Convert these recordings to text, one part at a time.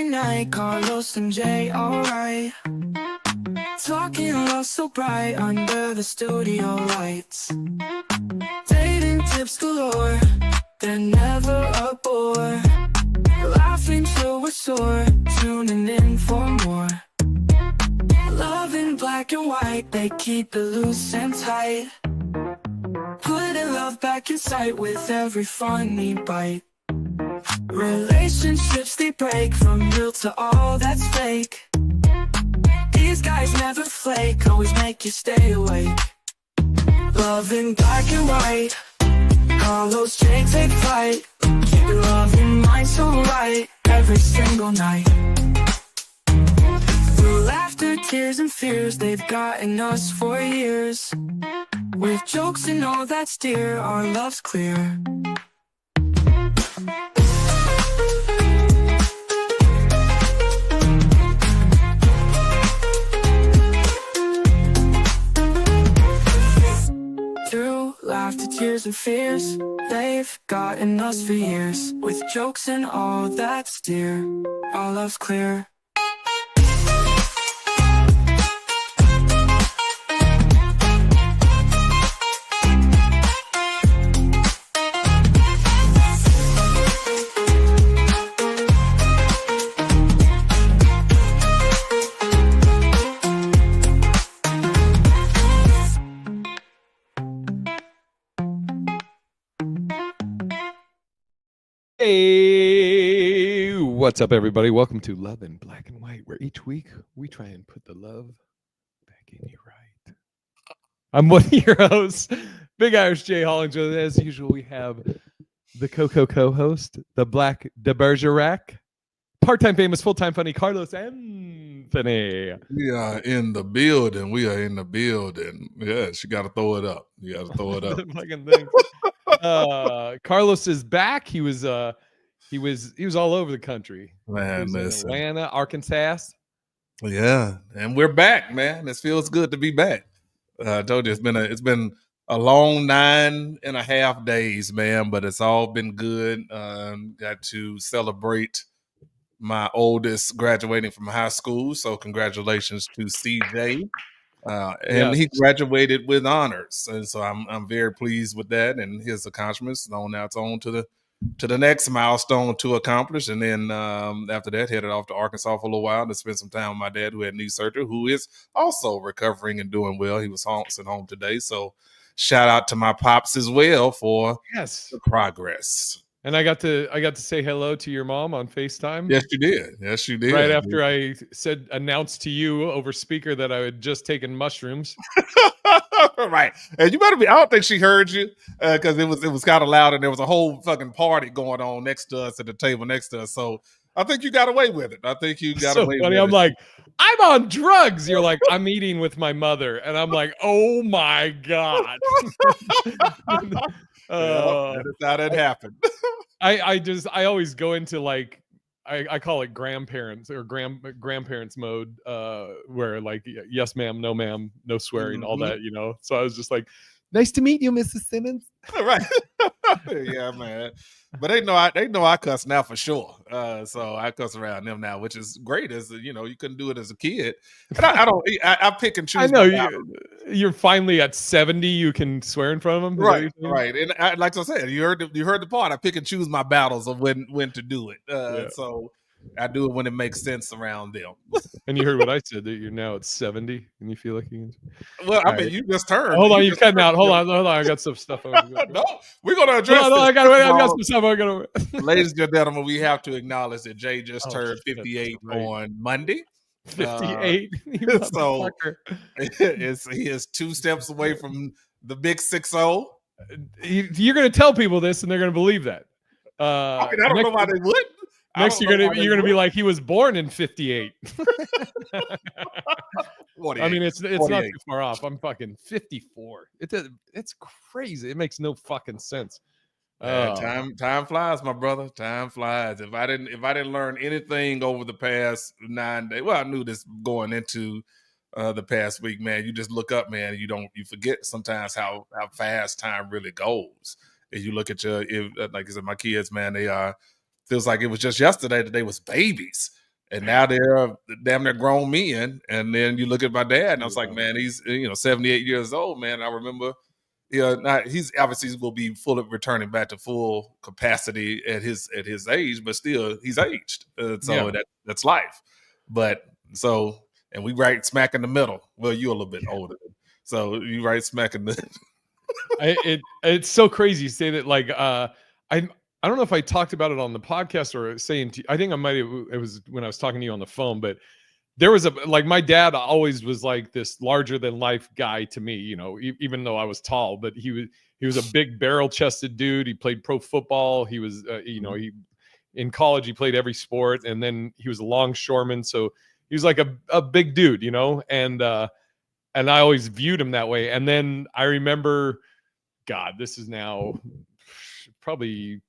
night, Carlos and Jay, alright. Talking love so bright under the studio lights. Dating tips galore, they're never a bore. Laughing till we're sore, tuning in for more. Love in black and white, they keep it loose and tight. Putting love back in sight with every funny bite. Relationships they break, from real to all that's fake. These guys never flake, always make you stay awake. Love in black and white, Carlos J take flight. Keep your love in mind so right, every single night. Through laughter, tears and fears, they've gotten us for years. With jokes and all that's dear, our love's clear. Through laughter, tears and fears, they've gotten us for years. With jokes and all that's dear, our love's clear. Hey, what's up, everybody? Welcome to Love in Black and White, where each week we try and put the love back in you right. I'm one of your hosts, Big Irish Jay Hollinger. As usual, we have the co-host, the Black de Bergerac, part-time famous, full-time funny Carlos Anthony. We are in the building. Yes, you got to throw it up. Fucking thing. Carlos is back. He was all over the country. Man, he was in Atlanta, Arkansas. Yeah, and we're back, man. This feels good to be back. I told you it's been a long 9.5 days, man, but it's all been good. Got to celebrate my oldest graduating from high school, so congratulations to CJ. And he graduated with honors, and so I'm very pleased with that and his accomplishments. Now it's on to the next milestone to accomplish, and then after that, headed off to Arkansas for a little while to spend some time with my dad, who had knee surgery, who is also recovering and doing well. He was sent home today, so shout out to my pops as well for the progress. And I got to say hello to your mom on FaceTime. Yes, you did. Right after I announced to you over speaker that I had just taken mushrooms. Right. And you better be, I don't think she heard you because it was kind of loud and there was a whole fucking party going on next to us at the table next to us. So I think you got away with it. I'm like, I'm on drugs. You're like, I'm eating with my mother. And I'm like, oh my God. That is how that happened. I always go into like, I call it grandparents or grandparents mode, where like, yes, ma'am, no swearing, all that, you know? So I was just like, nice to meet you, Mrs. Simmons. Right. Yeah, man. But they know I cuss now for sure. So I cuss around them now, which is great. As you know, you couldn't do it as a kid. And I pick and choose. I know you're finally at 70. You can swear in front of them, right? And like I said, you heard the part. I pick and choose my battles of when to do it. So I do it when it makes sense around them. And you heard what I said, that you're now at 70 and you feel like you can. Well, I mean, you just turned. Hold on, you're cutting out. Hold on. I got some stuff. No, we're going to address this. I got some stuff. I got to. Ladies and gentlemen, we have to acknowledge that Jay just turned 58 on Monday. 58. So he is 2 steps away from the big 6-0. You're going to tell people this, and they're going to believe that. I don't know why they would. Next, you're gonna be like, he was born in 58. I mean, it's not too far off. I'm fucking 54. It's crazy. It makes no fucking sense. Time flies, my brother. Time flies. If I didn't learn anything over the past 9 days, well, I knew this going into the past week, man. You just look up, man. You forget sometimes how fast time really goes. If you look at like I said, my kids, man, they are. Feels like it was just yesterday that they was babies, and now they're damn near grown men. And then you look at my dad, and I was like, Yeah. man, he's 78 years old, man. I remember, not he's obviously will be full of returning back to full capacity at his age, but still he's aged. So Yeah. that's life. But so and we right smack in the middle. Well, you're a little bit older, so you right smack in the. It's so crazy you say that. Like, I don't know if I talked about it on the podcast or saying to, I think I might have, it was when I was talking to you on the phone, but there was like my dad always was like this larger than life guy to me, even though I was tall, but he was a big barrel chested dude. He played pro football. He was he in college he played every sport, and then he was a longshoreman, so he was like a big dude, and I always viewed him that way. And then I remember, God, this is now probably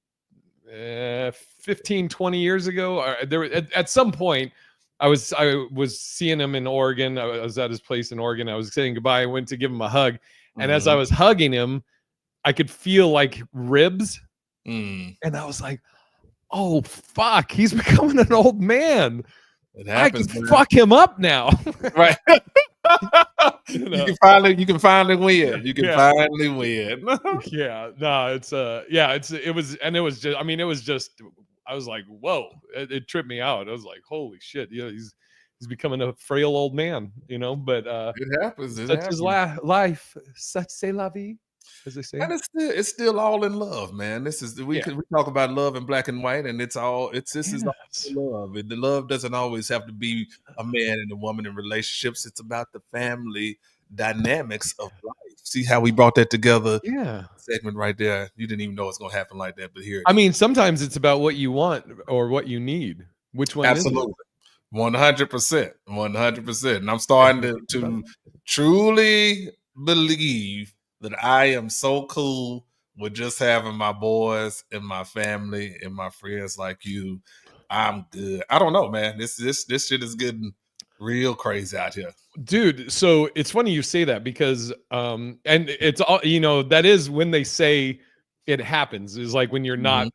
15, 20 years ago. There at some point I was seeing him in Oregon. I was at his place in Oregon. I was saying goodbye. I went to give him a hug. And as I was hugging him, I could feel like ribs. Mm. And I was like, oh, fuck, he's becoming an old man. It happens, I can fuck him up now. Right. You can finally win. You can finally win. Yeah. No, it was just, I was like, whoa, it tripped me out. I was like, holy shit. He's becoming a frail old man, but it happens. Such is life. Such c'est la vie, as they say. And it's still all in love, man. This is we talk about love in black and white, and this is all love. And the love doesn't always have to be a man and a woman in relationships. It's about the family dynamics of life. See how we brought that together? Yeah. Segment right there. You didn't even know it's gonna happen like that, but here. I mean, sometimes it's about what you want or what you need. Which one? Absolutely. 100%. 100%. And I'm starting to truly believe that I am so cool with just having my boys and my family and my friends like you. I'm good. I don't know, man. This shit is getting real crazy out here. Dude, so it's funny you say that because and it's all that is when they say it happens, is like when you're not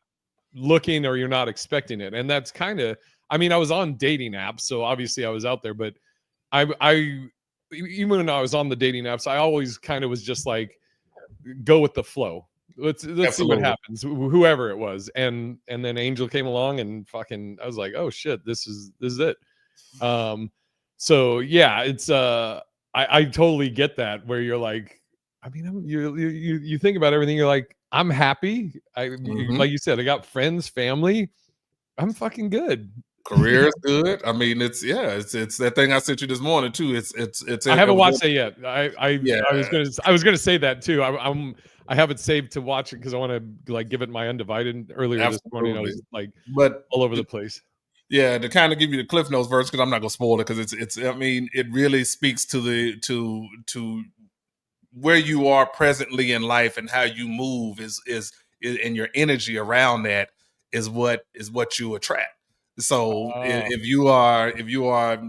looking or you're not expecting it. And that's kind of, I mean, I was on dating apps, so obviously I was out there, but I even when I was on the dating apps, I always kind of was just like, go with the flow. Let's see what happens, whoever it was. And then Angel came along and fucking, I was like, oh shit, this is it. So yeah, it's I totally get that, where you're like, I mean, you think about everything, you're like, I'm happy. Like you said, I got friends, family. I'm fucking good. Career is good. I mean, it's that thing I sent you this morning too. It's. I haven't watched it yet. I was gonna say that too. I have it saved to watch it because I want to like give it my undivided. Earlier this morning, I was like, all over the place. Yeah, to kind of give you the Cliff Notes verse, because I'm not gonna spoil it, because it's. I mean, it really speaks to where you are presently in life and how you move is and your energy around that is what you attract. So if you are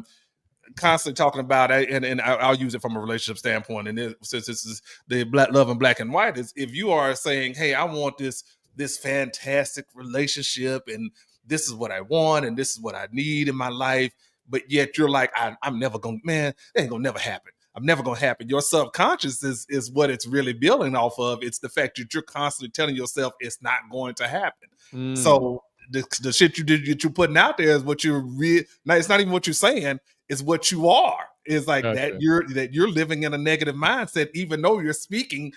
constantly talking about it, and I'll use it from a relationship standpoint, and since this is the love in black and white, is if you are saying, hey, I want this fantastic relationship, and this is what I want, and this is what I need in my life, but yet you're like, I'm never gonna, man, it ain't gonna never happen. I'm never gonna happen. Your subconscious is what it's really building off of. It's the fact that you're constantly telling yourself it's not going to happen. So the shit that you're putting out there is what you're it's not even what you're saying, it's what you are. It's like that you're living in a negative mindset, even though you're speaking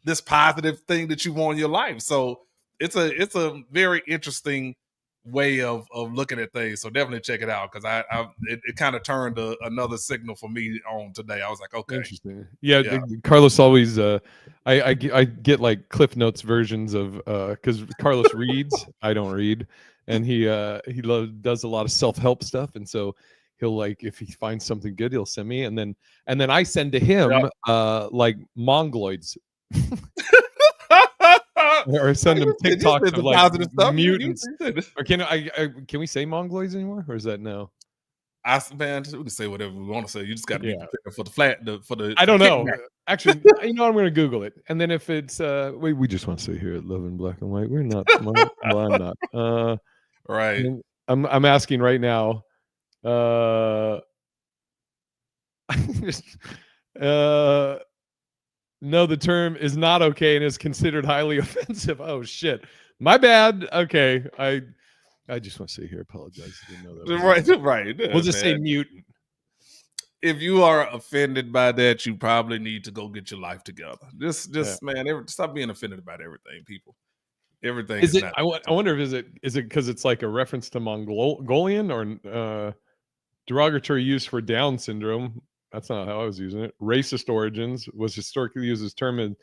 this positive thing that you want in your life. So it's a very interesting way of looking at things. So definitely check it out, because it kind of turned another signal for me on today. I was like, okay, interesting. Yeah. Carlos always I get like Cliff Notes versions of because Carlos reads, I don't read, and he does a lot of self-help stuff, and so he'll, like, if he finds something good, he'll send me, and then I send to him like mongoloids. Or send them TikToks of like mutants. Or can we say mongoloids anymore, or is that no? Man, we can say whatever we want to say. You just got to be prepared for the I don't know. Actually, I'm going to Google it, and then if it's we just want to say here at Love in Black and White, we're not. Well, I'm not. Right. I'm asking right now. Uh, just, uh, no, the term is not okay and is considered highly offensive. Oh shit, my bad. Okay, I just want to say here, apologize. I didn't know that. Right. We'll just say Man. mutant. If you are offended by that, you probably need to go get your life together. Yeah. Man, stop being offended about everything, people. Everything Is is it? not. I wonder if is it because it's like a reference to Mongolian or derogatory use for Down syndrome. That's not how I was using it. Racist origins was historically used as term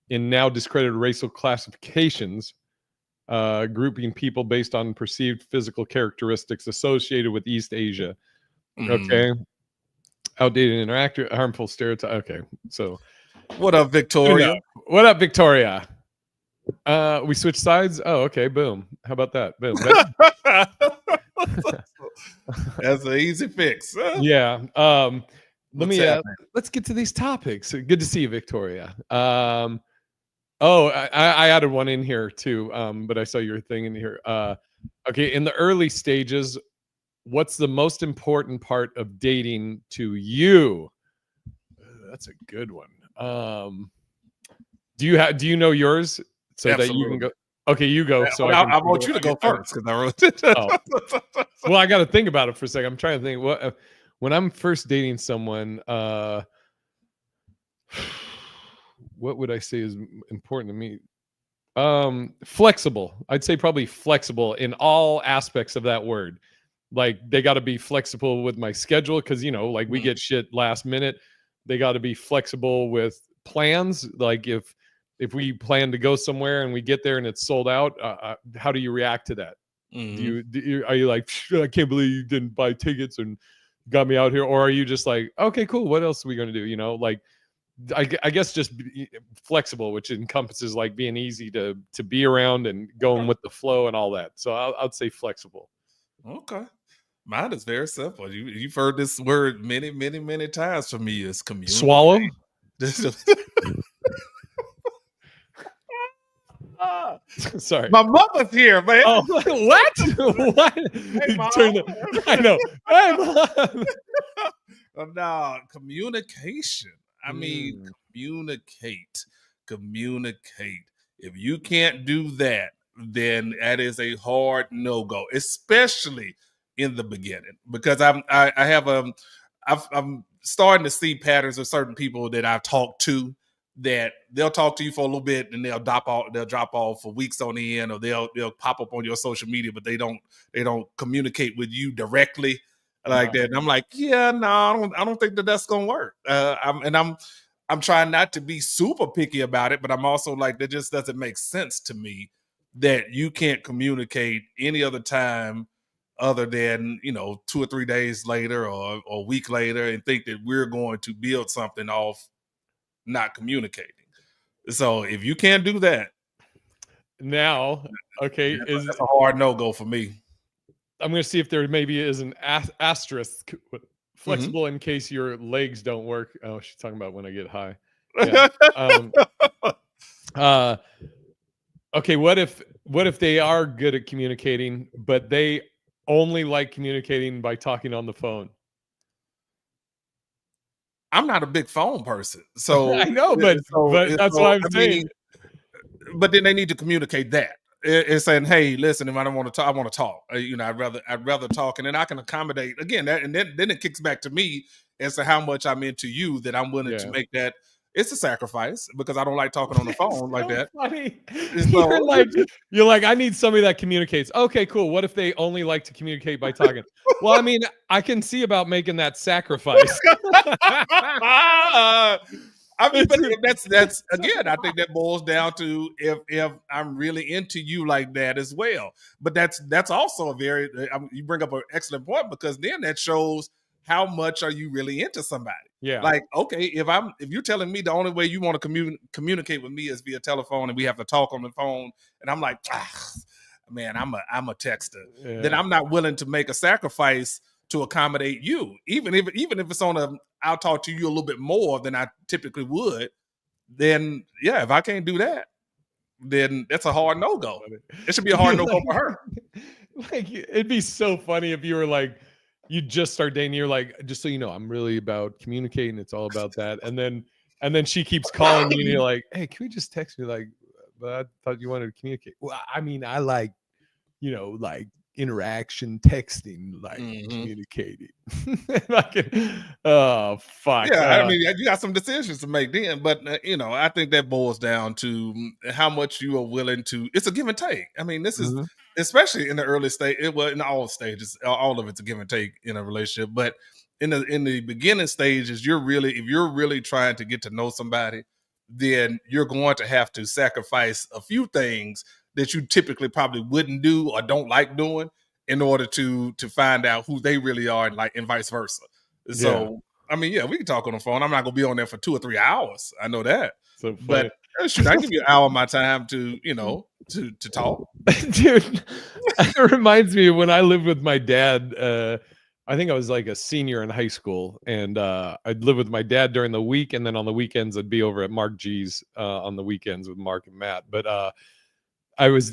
in now discredited racial classifications, grouping people based on perceived physical characteristics associated with East Asia. Mhm. Okay. Outdated, interactive, harmful stereotype. Okay. So, What up, good enough. Victoria? What up, Victoria? We switch sides. Oh, okay. Boom. How about that? Boom. That's an easy fix. Yeah. Let What's me happening? let's get to these topics. Good to see you, Victoria. Oh, I added one in here too. But I saw your thing in here. Okay, in the early stages, what's the most important part of dating to you? That's a good one. Do you know yours so that you can Absolutely. go? Okay, you go so I can I think want of you to I get go mine. first because I wrote it. Oh, well, I got to think about it for a second. I'm trying to think what when I'm first dating someone, what would I say is important to me? Flexible. I'd say probably flexible in all aspects of that word. Like they got to be flexible with my schedule because like we Mhm. get shit last minute. They got to be flexible with plans. Like if we plan to go somewhere and we get there and it's sold out, how do you react to that? Mhm. Are you like, I can't believe you didn't buy tickets and got me out here, or are you just like, okay, cool, what else are we going to do? Like I guess just flexible, which encompasses like being easy to be around and going with the flow and all that. So I'd say flexible. Okay. Mine is very simple. You've heard this word many, many, many times from me. It's communicate. Swallow. Ah, Sorry. my mother's here, man. Oh, what? What? Hey, You mom. turn I know. Hey, Mom. No, communication. I mean, Mm, communicate. Communicate. If you can't do that, then that is a hard no go, especially in the beginning. Because I have I'm starting to see patterns of certain people that I've talked to that they'll talk to you for a little bit and they'll drop off for weeks on the end, or they'll pop up on your social media, but they don't communicate with you directly like that. And I'm like, yeah, no, I don't think that's gonna work. I'm trying not to be super picky about it, but I'm also like, that just doesn't make sense to me that you can't communicate any other time other than 2 or 3 days later or a week later, and think that we're going to build something off not communicating. So if you can't do that, now, okay, that's a hard no go for me. I'm going to see if there maybe is an asterisk Mhm. flexible in case your legs don't work. Oh, she's talking about when I get high. Yeah. Um, uh, okay. What if they are good at communicating, but they only like communicating by talking on the phone? I'm not a big phone person, I know, but that's what I'm I saying. mean, but then they need to communicate that. It's saying, "Hey, listen, if I don't want to talk, I want to talk. I'd rather talk, and then I can accommodate again." That, and then it kicks back to me as to how much I'm into you, that I'm willing to Yeah. make that. It's a sacrifice because I don't like talking on the It's phone like so that. funny. You're So like, you're like, I need somebody that communicates. Okay, cool. What if they only like to communicate by talking? Well, I mean, I can see about making that sacrifice. I mean, but It's- that's again, I think that boils down to if I'm really into you like that as well. But that's also a very you bring up an excellent point, because then that shows how much are you really into somebody. yeah. Like, okay, if you're telling me the only way you want to communicate with me is via telephone, and we have to talk on the phone, and I'm like, man, I'm a texter, then Yeah. I'm not willing to make a sacrifice to accommodate you, even if it's on a I'll talk to you a little bit more than I typically would. Then yeah, if I can't do that, then that's a hard no go. Funny. It should be a hard You're no go like, for her. like, it'd be so funny if you were like, you just start dating, you're like, just so you know, I'm really about communicating. It's all about that. And then she keeps calling you and you're like, hey, can we just text me? Like, but I thought you wanted to communicate. Well, I mean, I like, like interaction, texting, like communicating. Oh fuck. Yeah, I mean, you got some decisions to make then, but I think that boils down to how much you are willing to. It's a give and take. I mean, this is Mhm. especially in the early stage. Well, in all stages, all of it's a give and take in a relationship. But in the beginning stages, if you're really trying to get to know somebody, then you're going to have to sacrifice a few things that you typically probably wouldn't do or don't like doing in order to find out who they really are, and vice versa. Yeah. So I mean, yeah, we can talk on the phone. I'm not gonna be on there for 2 or 3 hours. I know that. So But funny. shoot, I give you an hour of my time to, to talk. Dude, it reminds me of when I lived with my dad. I think I was like a senior in high school, and I'd live with my dad during the week, and then on the weekends I'd be over at Mark G's on the weekends with Mark and Matt. But I was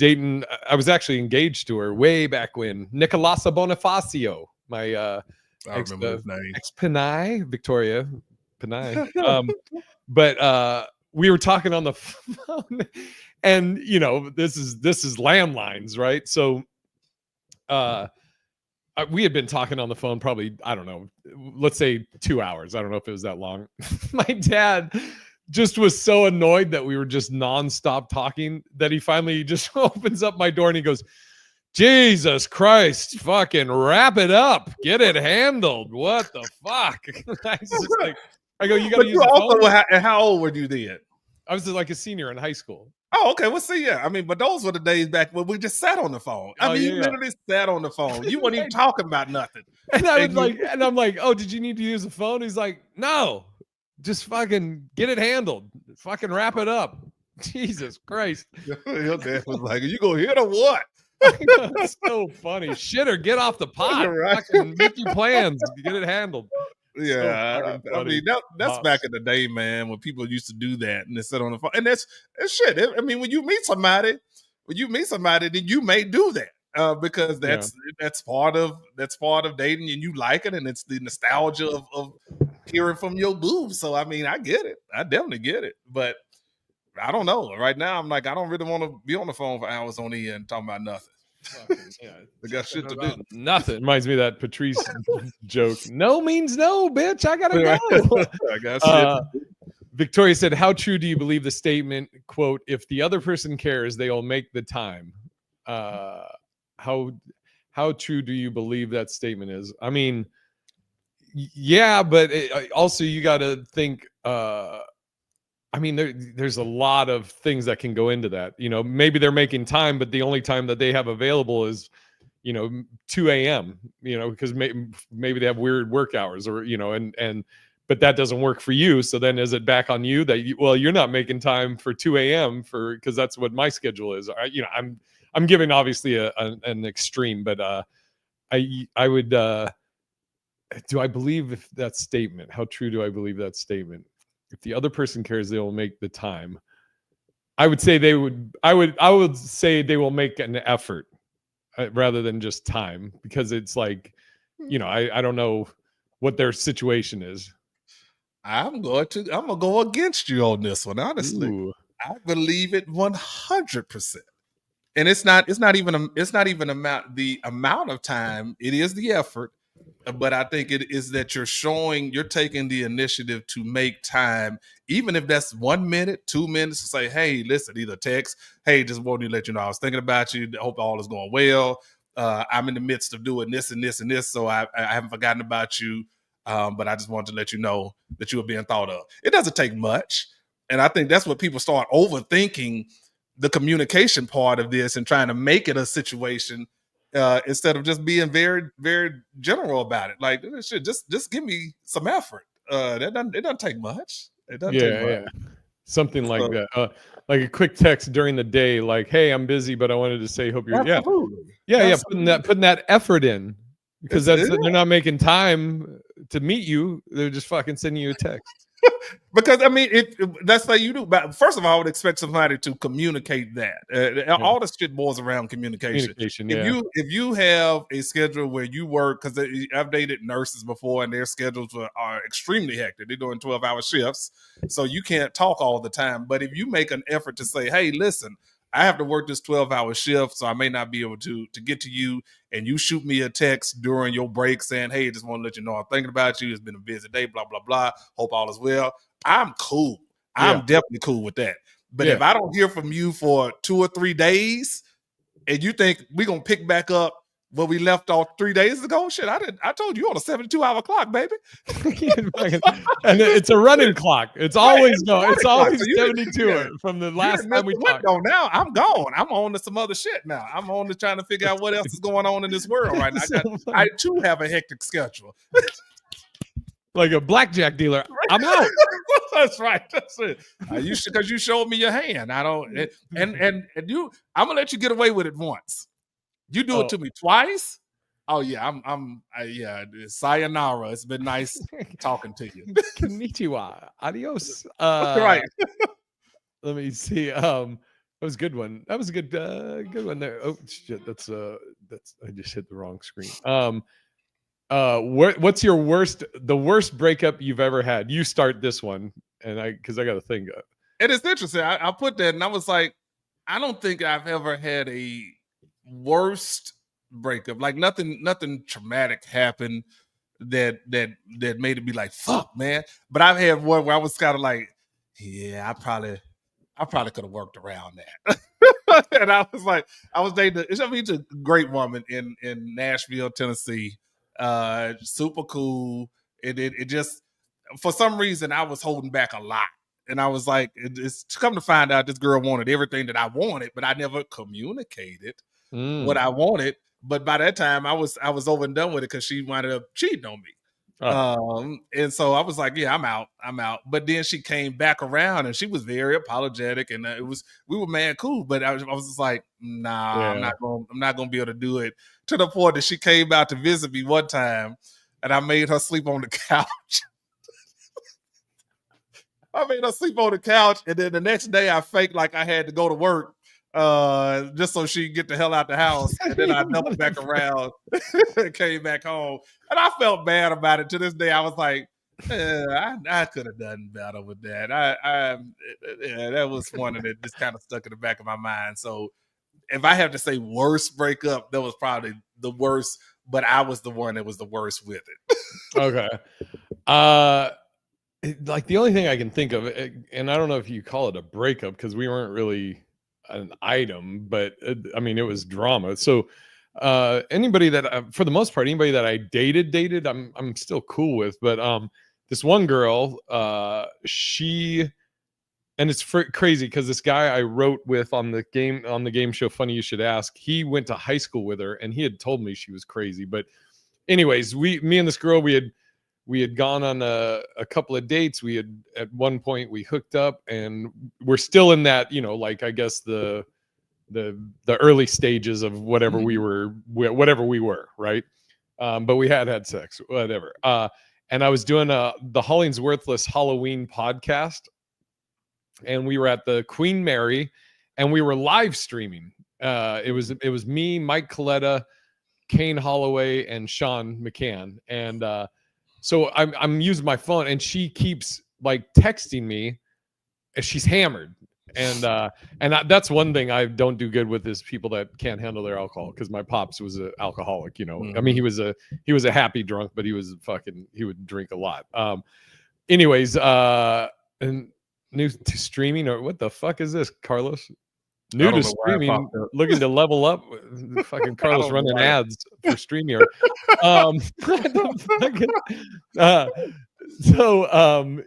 actually engaged to her way back when. Nicolasa Bonifacio, my I remember his name. ex Panay, Victoria Panay. But we were talking on the phone, and this is landlines, right? So we had been talking on the phone probably, I don't know, let's say 2 hours. I don't know if it was that long. My dad just was so annoyed that we were just nonstop talking that he finally just opens up my door and he goes, Jesus Christ, fucking wrap it up. Get it handled. What the fuck? I was just like, I go, you got to use the also, phone? how old were you then? I was like a senior in high school. Oh, okay. Well, see, yeah. I mean, but those were the days back when we just sat on the phone. I Oh, mean, yeah, you yeah. literally sat on the phone. You weren't even talking about nothing. And I would And like, and I'm like, oh, did you need to use the phone? He's like, no, just fucking get it handled. Fucking wrap it up. Jesus Christ. Your dad was like, you gonna hit or what? It's so funny. Shit or get off the pot. Right. Fucking make your plans. Get it handled. Yeah, fucking I funny. mean that's back in the day, man, when people used to do that and they sit on the phone. And that's shit. I mean, when you meet somebody, then you may do that because that's part of dating, and you like it, and it's the nostalgia of hearing from your boobs. So I mean, I get it. I definitely get it. But I don't know. Right now, I'm like, I don't really want to be on the phone for hours on end talking about nothing. I got shit to do. Nothing. Reminds me of that Patrice joke. No means no, bitch. I gotta go. I got shit. Victoria said, how true do you believe the statement, quote, if the other person cares, they will make the time? How true do you believe that statement is? I mean, yeah, but also you got to think, I mean, there's a lot of things that can go into that. Maybe they're making time, but the only time that they have available is, 2 a.m., because maybe they have weird work hours or, but that doesn't work for you. So then is it back on you that, you're not making time for 2 a.m. because that's what my schedule is. I'm giving obviously an extreme, but I would, do I believe that statement? How true do I believe that statement? If the other person cares, they will make the time. I would say I would say they will make an effort rather than just time, because it's like, I don't know what their situation is. I'm gonna go against you on this one, honestly. Ooh. I believe it 100%. And it's not even the amount of time, it is the effort. But I think it is that you're taking the initiative to make time, even if that's 1 minute, 2 minutes, to say, hey, listen, either text, hey, just wanted to let you know I was thinking about you. Hope all is going well. I'm in the midst of doing this and this and this, so I haven't forgotten about you. But I just wanted to let you know that you were being thought of. It doesn't take much. And I think that's what people start overthinking, the communication part of this and trying to make it a situation instead of just being very, very general about it. Like, shit, just give me some effort. It doesn't take much. It doesn't take much. Yeah. Something like that. Like a quick text during the day, like, hey, I'm busy, but I wanted to say, hope you're Absolutely. Putting that effort in, because they're not making time to meet you. They're just fucking sending you a text. Because I mean, if let's say you do, but first of all, I would expect somebody to communicate that. Yeah. All the shit boils around communication. Communication, If yeah. you have a schedule where you work, because I've dated nurses before, and their schedules are extremely hectic. They're doing 12-hour shifts, so you can't talk all the time. But if you make an effort to say, "Hey, listen, I have to work this 12-hour shift, so I may not be able to get to you," and you shoot me a text during your break saying, "Hey, just want to let you know I'm thinking about you. It's been a busy day. Blah blah blah. Hope all is well." I'm cool. Yeah. I'm definitely cool with that. But Yeah. if I don't hear from you for 2 or 3 days, and you think we're gonna pick back up where we left off 3 days ago, shit, I told you on a 72-hour clock, baby. And it's a running clock. It's Right, always it's a no. running It's clock. always So you 72 yeah. from the You last done time missed we the talked. window. Now I'm gone. I'm on to some other shit now. I'm on to trying to figure out what else is going on in this world right now. So I too have a hectic schedule. like a blackjack dealer. I'm out. That's right. That's it. You because you showed me your hand. I don't and you. I'm gonna let you get away with it once. You do it Oh. to me twice. Oh yeah, yeah. Sayonara. It's been nice talking to you. Konnichiwa. Adios. Right. Let me see. That was a good one. That was a good one there. Oh shit, that's I just hit the wrong screen. What's your the worst breakup you've ever had? You start this one, and because I got to think. And it's interesting. I put that, and I was like, I don't think I've ever had a worst breakup. Like nothing traumatic happened that made it be like, fuck, man. But I've had one where I was kind of like, yeah, I probably could have worked around that. And I was like, I was dating it's a great woman in Nashville, Tennessee. Super cool. It just for some reason I was holding back a lot. And I was like, it's come to find out this girl wanted everything that I wanted, but I never communicated what I wanted. But by that time, I was over and done with it because she wound up cheating on me. And so I was like, yeah, I'm out. But then she came back around and she was very apologetic, and we were mad cool. But I was just like, nah, Yeah. I'm not gonna be able to do it. To the point that she came out to visit me one time, and I made her sleep on the couch. I made her sleep on the couch, and then the next day I faked like I had to go to work, just so she could get the hell out the house. And then I doubled back around and came back home. And I felt bad about it. To this day, I was like, I could have done better with that. Yeah, that was one that just kind of stuck in the back of my mind. So if I have to say worst breakup, that was probably the worst, but I was the one that was the worst with it. Okay. Like the only thing I can think of, and I don't know if you call it a breakup because we weren't really an item, but I mean, it was drama. So anybody that, for the most part, anybody that I dated, I'm still cool with. But this one girl, and it's crazy because this guy I wrote with on the game show Funny You Should Ask, he went to high school with her, and he had told me she was crazy. But anyways, me and this girl, we had gone on a couple of dates. We had at one point we hooked up, and we're still in that, like I guess the early stages of whatever we were, right? But we had sex, whatever. And I was doing the Hollings Worthless Halloween podcast, and we were at the Queen Mary, and we were live streaming. It was me, Mike Coletta, Kane Holloway, and Sean McCann, and so I'm using my phone, and she keeps like texting me, and she's hammered, and that's one thing I don't do good with is people that can't handle their alcohol, because my pops was an alcoholic. I mean, he was a happy drunk, but he would drink a lot. Anyways, and new to streaming, or what the fuck is this, Carlos? New to streaming, looking to level up. Fucking Carlos running ads for StreamYard.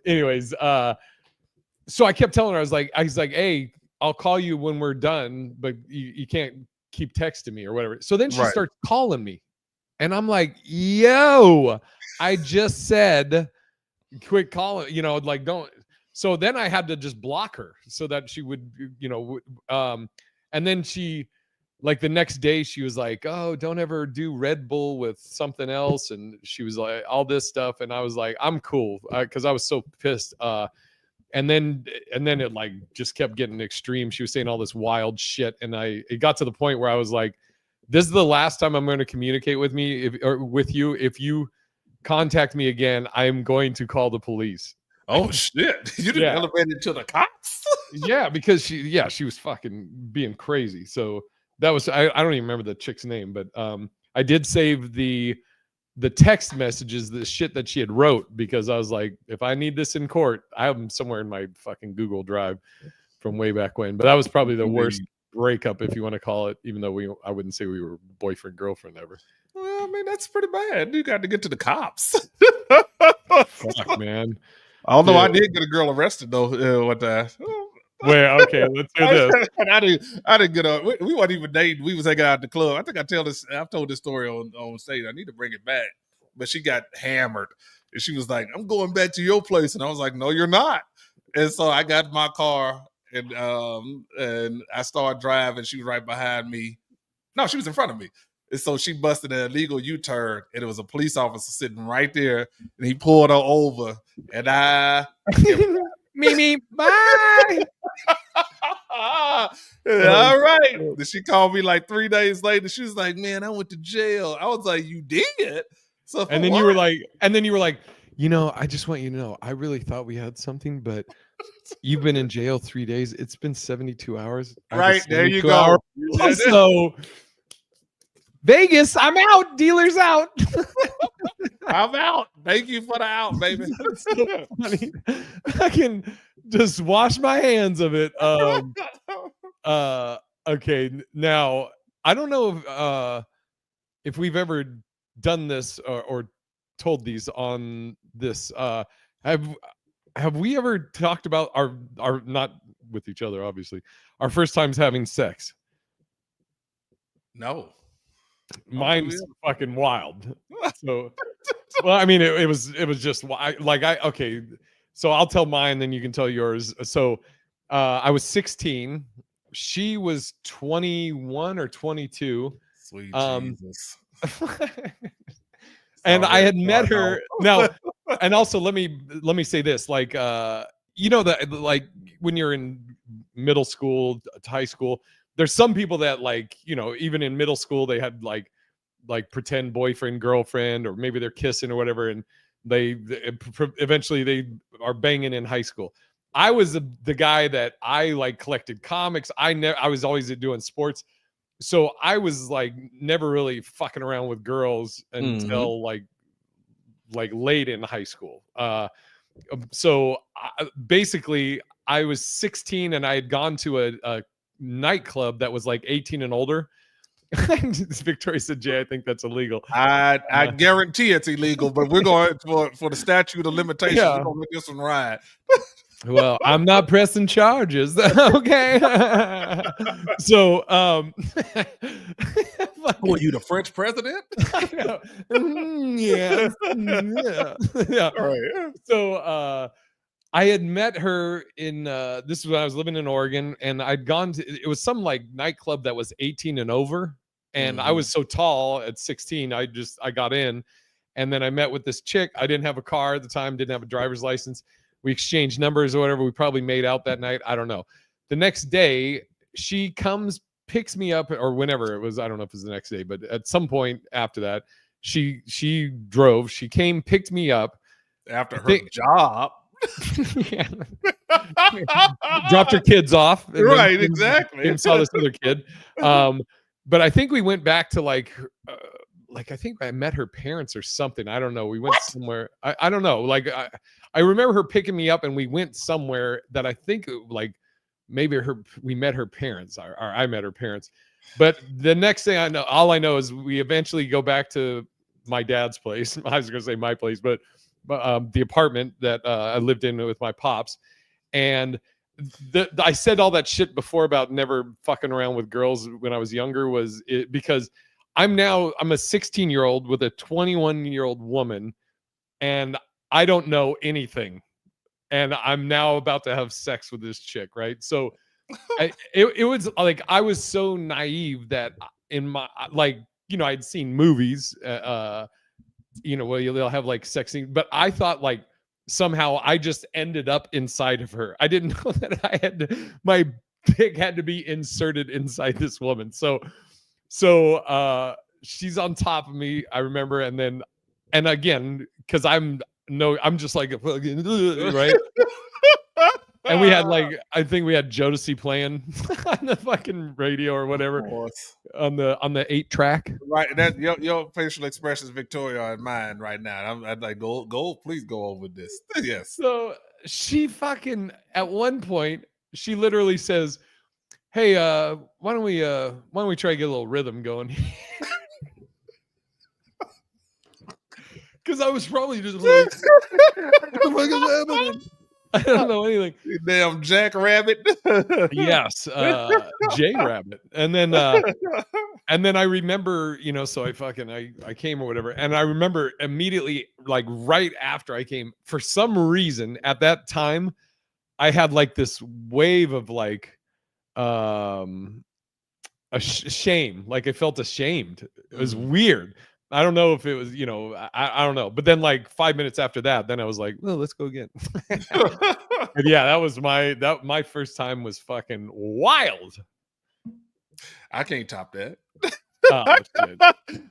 Anyways, so I kept telling her, I was like, hey, I'll call you when we're done, but you can't keep texting me or whatever. So then she starts calling me, and I'm like, yo, I just said, quit calling, like don't. So then I had to just block her so that she would, and then she like the next day she was like, oh, don't ever do Red Bull with something else, and she was like all this stuff, and I was like, I'm cool, because I was so pissed. And then it like just kept getting extreme. She was saying all this wild shit, and it got to the point where I was like, this is the last time I'm going to communicate with with you. If you contact me again, I'm going to call the police. Oh shit! You didn't Yeah. elevate it to the cops. Yeah, because she was fucking being crazy. So that was I don't even remember the chick's name, but I did save the text messages, the shit that she had wrote, because I was like, if I need this in court, I have them somewhere in my fucking Google Drive from way back when. But that was probably the worst breakup, if you want to call it, even though I wouldn't say we were boyfriend girlfriend ever. Well, I mean, that's pretty bad. You got to get to the cops. Fuck, man. Although Dude. I did get a girl arrested though with that. Wait, okay, let's do this. I didn't get a. We weren't even dating. We was hanging out at the club. I think I've told this story on stage. I need to bring it back. But she got hammered, and she was like, "I'm going back to your place," and I was like, "No, you're not." And so I got in my car and I started driving. She was right behind me. No, she was in front of me. And so she busted an illegal U-turn, and it was a police officer sitting right there, and he pulled her over, and Mimi, bye. all right. Then she called me like 3 days later. She was like, "Man, I went to jail." I was like, "You did?" So And then you were like, I just want you to know, I really thought we had something, but you've been in jail 3 days. It's been 72 hours. Right, there you go. So Vegas, I'm out. Dealer's out. I'm out. Thank you for the out, baby. That's so funny. I can just wash my hands of it. Okay. Now, I don't know if we've ever done this or told these on this. Have we ever talked about our not with each other, obviously, our first times having sex? No. Mine's fucking wild. So, well, I mean, it was just okay. So I'll tell mine, then you can tell yours. So, I was 16. She was 21 or 22. Sweet Jesus. And I had met her now. And also, let me say this, like, that like when you're in middle school, high school, there's some people that like, even in middle school, they had like pretend boyfriend, girlfriend, or maybe they're kissing or whatever. And they eventually they are banging in high school. I was the guy that I like collected comics. I was always doing sports. So I was like never really fucking around with girls until like late in high school. So basically I was 16 and I had gone to a nightclub that was like 18 and older. Victoria said, "Jay, I think that's illegal." I guarantee it's illegal, but we're going for the statute of limitations. Yeah. We're gonna let this one ride. Well, I'm not pressing charges. Okay. So, Were you the French president? Yeah. Yeah. All right. So, I had met her in this is when I was living in Oregon, and I'd gone to it was some like nightclub that was 18 and over, and I was so tall at 16, I got in, and then I met with this chick. I didn't have a car at the time, didn't have a driver's license. We exchanged numbers or whatever. We probably made out that night. I don't know. The next day, she comes, picks me up, or whenever it was. I don't know if it was the next day, but at some point after that, she drove. She came, picked me up after her job. Yeah. Dropped her kids off. Right, exactly. And saw this other kid. But I think we went back to like I think I met her parents or something. I don't know. We went somewhere. I don't know. Like I remember her picking me up and we went somewhere that I think like maybe we met her parents or I met her parents. But the next thing I know, all I know is we eventually go back to my dad's place. I was going to say my place, but the apartment that I lived in with my pops. And I said all that shit before about never fucking around with girls when I was younger because I'm a 16-year-old with a 21-year-old woman, and I don't know anything. And I'm now about to have sex with this chick, right? So It was like I was so naive that in my like I'd seen movies where they'll have like sex scenes, but I thought like somehow I just ended up inside of her. I didn't know that my dick had to be inserted inside this woman. So she's on top of me, I remember, and again, because I'm just like a fucking right. And we had like I think we had Jodeci playing on the fucking radio or whatever on the 8-track. Right, that your facial expressions, Victoria, are mine right now. I'd like go, please go over this. Yes. So she fucking at one point she literally says, "Hey, why don't we try to get a little rhythm going?" Because I was probably just like, "What the fuck is happening?" I don't know anything. You damn jackrabbit. Yes, J Rabbit, and then I remember, so I came or whatever, and I remember immediately, like right after I came, for some reason at that time, I had like this wave of like shame, like I felt ashamed. It was weird. I don't know if it was, I don't know. But then like 5 minutes after that, then I was like, well, let's go again. And yeah, that was my first time was fucking wild. I can't top that. Oh, shit.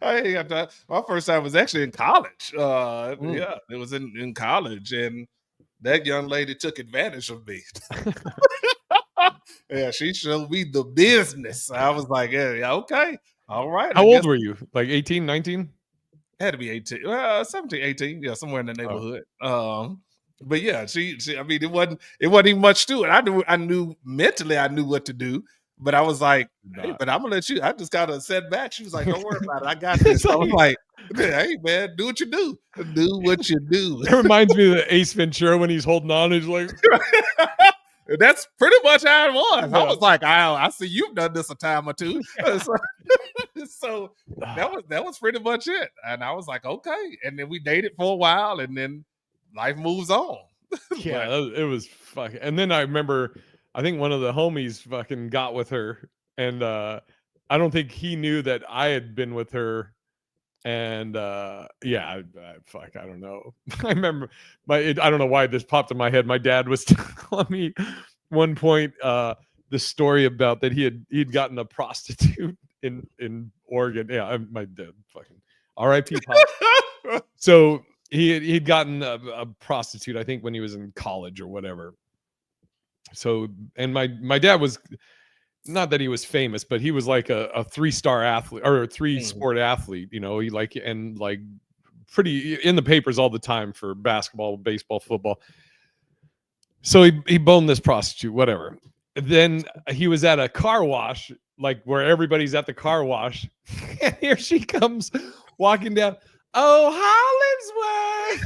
I ain't got that. My first time was actually in college. Yeah, it was in college, and that young lady took advantage of me. Yeah, she showed me the business. I was like, yeah, okay, all right. How old were you? Like 18, 19? Had to be 18, 17, 18, yeah, somewhere in the neighborhood. But yeah, she I mean, it wasn't even much to it. I knew mentally I knew what to do, but I was like, hey, but I'm gonna let you. I just got to set back. She was like, don't worry about it. I got this. I was like, hey man, do what you do. Do what you do. It reminds me of the Ace Ventura when he's holding on. He's like, that's pretty much how it was. Yeah. I was like, I see you've done this a time or two. Yeah. So that was pretty much it. And I was like, okay. And then we dated for a while, and then life moves on. Yeah, it was fucking. And then I remember, I think one of the homies fucking got with her, and I don't think he knew that I had been with her. And yeah, fuck, I don't know. I remember I don't know why this popped in my head. My dad was telling me one point the story about that he'd gotten a prostitute in Oregon. Yeah, my dad fucking R.I.P. Pop. So he'd gotten a prostitute, I think, when he was in college or whatever. So, and my dad was, not that he was famous, but he was like a 3-star athlete or a 3-sport athlete, he like, and like pretty in the papers all the time for basketball, baseball, football. So he boned this prostitute, whatever. Then he was at a car wash, like where everybody's at the car wash. And here she comes walking down. Oh, Hollingsworth!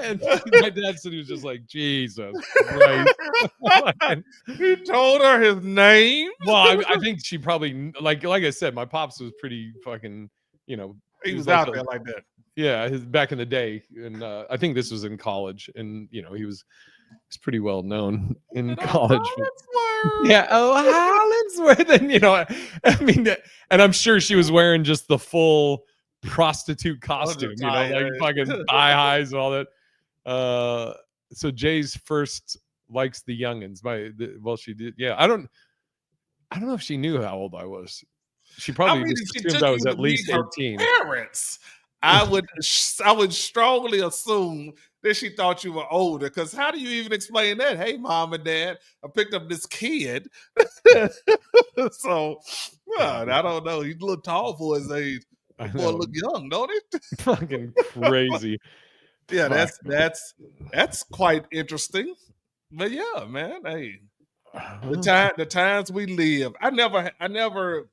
And my dad said he was just like, Jesus Christ. He told her his name. Well, I think she probably like I said, my pops was pretty fucking, he was like out there like that. Yeah, back in the day, and I think this was in college, and he was pretty well known in college. Yeah, Hollingsworth, and I mean, and I'm sure she was wearing just the full prostitute costume, like fucking thigh highs and all that. So Jay's first likes the youngins. Well, she did. Yeah, I don't know if she knew how old I was. She probably just assumed I was at least 18. Parents. I would strongly assume that she thought you were older, because how do you even explain that? Hey, mom and dad, I picked up this kid. So, I don't know. He's a little tall for his age. Boy, look young, don't he? Fucking crazy. Yeah, that's quite interesting. But yeah, man, hey, the times we live. I never,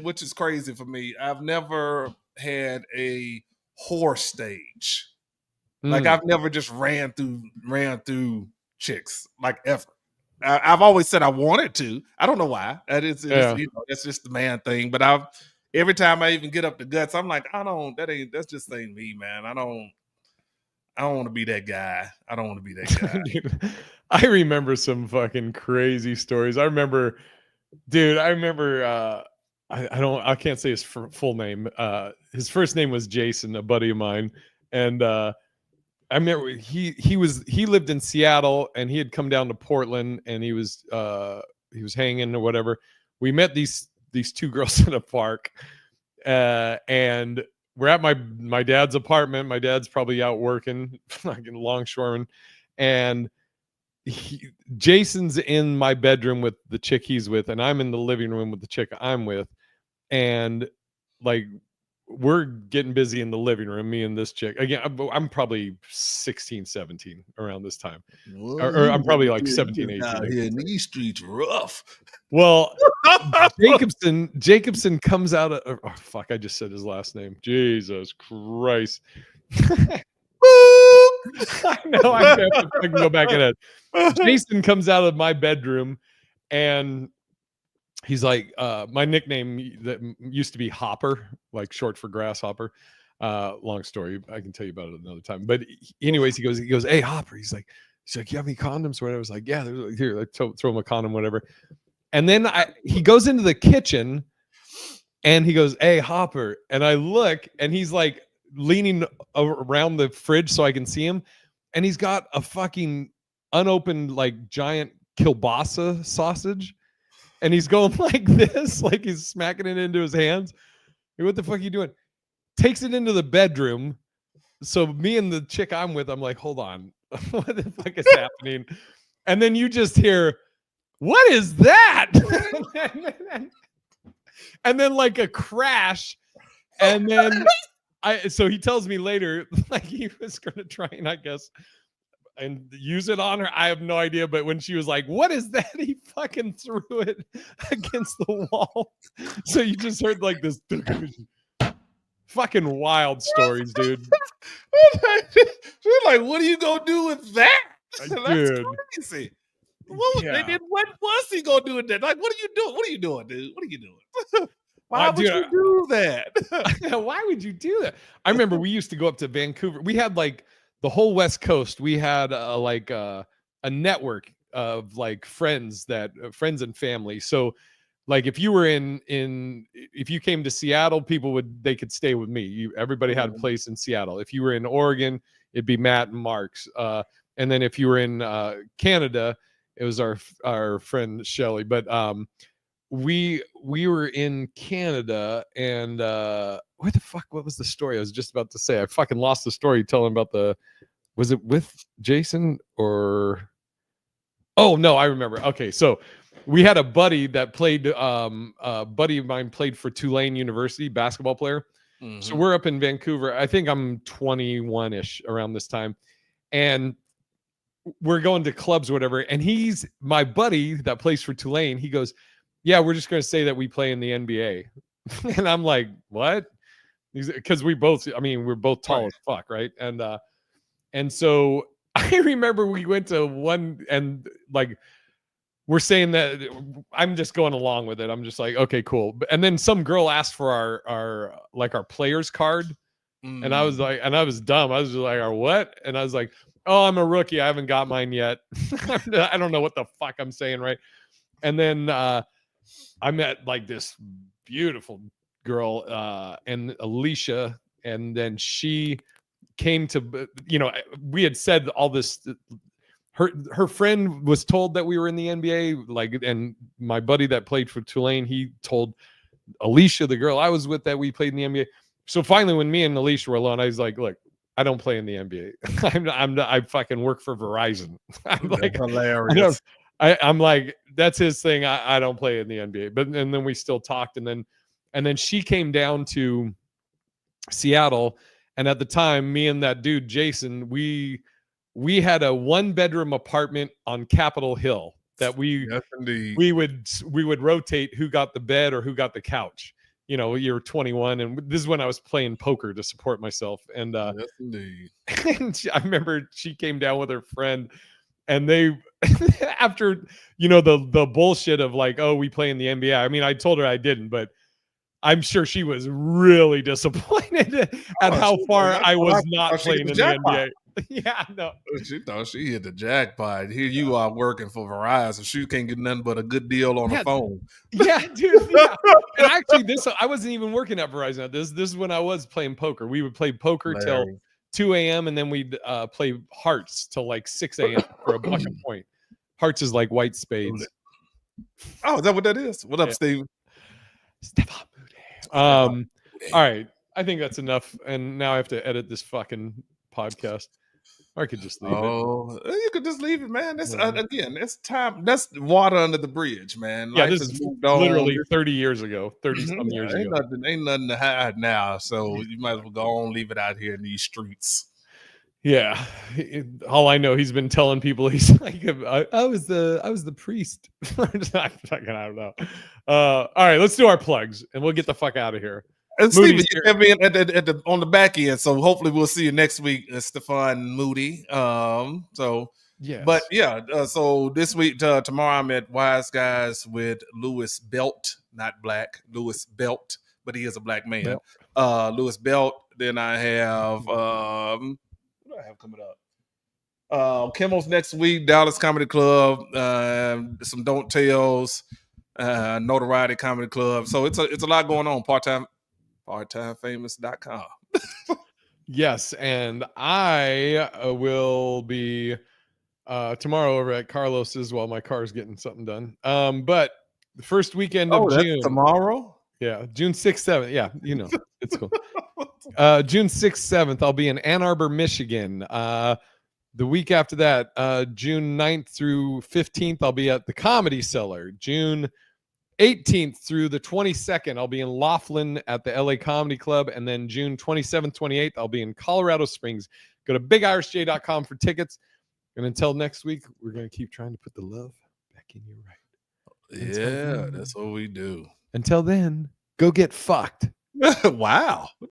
which is crazy for me. I've never had a whore stage. Like I've never just ran through chicks, like ever. I've always said I wanted to. I don't know why. It's just the man thing. But every time I even get up the guts, I'm like, that's just ain't me, man. I don't want to be that guy. I don't want to be that guy. Dude, I remember some fucking crazy stories. I remember, dude. I can't say his full name. His first name was Jason, a buddy of mine, and I remember he lived in Seattle and he had come down to Portland and he was hanging or whatever. We met these two girls in a park, and we're at my dad's apartment. My dad's probably out working, fucking longshoreman, and Jason's in my bedroom with the chick he's with, and I'm in the living room with the chick I'm with, and like we're getting busy in the living room, me and this chick. Again, I'm probably 16, 17 around this time. Or I'm probably like 17, 18. Out here in these streets rough. Well, Jacobson comes out of, oh fuck, I just said his last name. Jesus Christ. I know I have to fucking go back in it. Jason comes out of my bedroom and he's like, my nickname that used to be Hopper, like short for grasshopper. Long story. I can tell you about it another time. But anyways, he goes, hey, Hopper. He's like, you have any condoms? Or whatever. I was like, yeah, here, like, throw him a condom, whatever. And then he goes into the kitchen and he goes, hey, Hopper. And I look and he's like leaning around the fridge so I can see him. And he's got a fucking unopened, like giant kielbasa sausage. And he's going like this, like he's smacking it into his hands. Hey, what the fuck are you doing? Takes it into the bedroom. So me and the chick I'm with, I'm like, hold on. What the fuck is happening? And then you just hear, what is that? And then like a crash. And then so he tells me later, like he was going to try and I guess and use it on her. I have no idea. But when she was like, what is that? He fucking threw it against the wall. So you just heard like this fucking wild stories, dude. Like, what are you going to do with that? Dude. That's crazy. What was he going to do with that? Like, what are you doing? What are you doing, dude? What are you doing? Why would you do that? Why would you do that? I remember we used to go up to Vancouver. We had like the whole West Coast. We had a network of like friends and family. So like if you were if you came to Seattle, they could stay with me. Everybody had a place in Seattle. If you were in Oregon, it'd be Matt and Mark's. And then if you were in Canada, it was our friend Shelly. But we were in Canada and what was the story? I was just about to say. I fucking lost the story telling about was it with Jason or oh no, I remember. Okay, so we had a buddy that played a buddy of mine played for Tulane University, basketball player. Mm-hmm. So we're up in Vancouver. I think I'm 21-ish around this time. And we're going to clubs or whatever. And he's my buddy that plays for Tulane. He goes, yeah, we're just going to say that we play in the NBA. And I'm like, what? Because we're both tall as fuck, right? And so I remember we went to one and like we're saying that I'm just going along with it. I'm just like, okay, cool. And then some girl asked for our players card. And I was like, and I was dumb. I was just like, our what? And I was like, oh, I'm a rookie. I haven't got mine yet. I don't know what the fuck I'm saying, right? And then I met like this beautiful girl and Alicia, and then she came to, we had said all this. Her friend was told that we were in the NBA, like, and my buddy that played for Tulane, he told Alicia, the girl I was with, that we played in the NBA. So finally, when me and Alicia were alone, I was like, look, I don't play in the NBA. I fucking work for Verizon. I'm like, that's hilarious. I'm like, that's his thing. I don't play in the NBA. And then we still talked. And then she came down to Seattle. And at the time, me and that dude, Jason, we had a 1-bedroom apartment on Capitol Hill that we would rotate who got the bed or who got the couch. You're 21, and this is when I was playing poker to support myself. And yes, indeed. And I remember she came down with her friend, and they after the bullshit of like, oh, we play in the NBA. I mean, I told her I didn't, but I'm sure she was really disappointed at how far I was not playing in the NBA. Yeah, no. She thought she hit the jackpot. Here you are working for Verizon. She can't get nothing but a good deal on the Yeah. phone. Yeah, dude. Yeah. And actually, I wasn't even working at Verizon. This is when I was playing poker. We would play poker till Hilarious. 2 a.m. and then we'd play hearts till like 6 a.m. for $1 a point. Hearts is like white spades. Oh, is that what that is? What up, Yeah. Steve? Stefan Boudet. All right. I think that's enough. And now I have to edit this fucking podcast. Or I could just leave it. Oh, you could just leave it, man. That's Yeah. again, that's time. That's water under the bridge, man. Yeah, Life this has is moved on. literally 30 years ago, 30 some Yeah, years ain't ago. nothing to hide now. So you might as well go on, leave it out here in these streets. Yeah, all I know, he's been telling people he's like, I was the priest. I don't know. All right, let's do our plugs and we'll get the fuck out of here. And Moody's Steven, you have been on the back end, so hopefully we'll see you next week, Stefan Moody. Yes. But yeah, so this week, tomorrow I'm at Wise Guys with Lewis Belt, not black, Lewis Belt, but he is a black man. Lewis Belt. Then I have what do I have coming up? Kimmel's next week, Dallas Comedy Club, some Don't Tells, Notoriety Comedy Club. So it's a lot going on. Parttimefamous.com. Yes, and I will be tomorrow over at Carlos's while my car's getting something done. But the first weekend of June. Tomorrow? Yeah, June 6th, 7th. Yeah, you know, it's cool. June 6th, 7th, I'll be in Ann Arbor, Michigan. The week after that, June 9th through 15th, I'll be at the Comedy Cellar. June 18th through the 22nd, I'll be in Laughlin at the LA Comedy Club. And then June 27th, 28th, I'll be in Colorado Springs. Go to bigirishj.com for tickets. And until next week, we're going to keep trying to put the love back in your right. Yeah, that's what we do. Until then, go get fucked. Wow.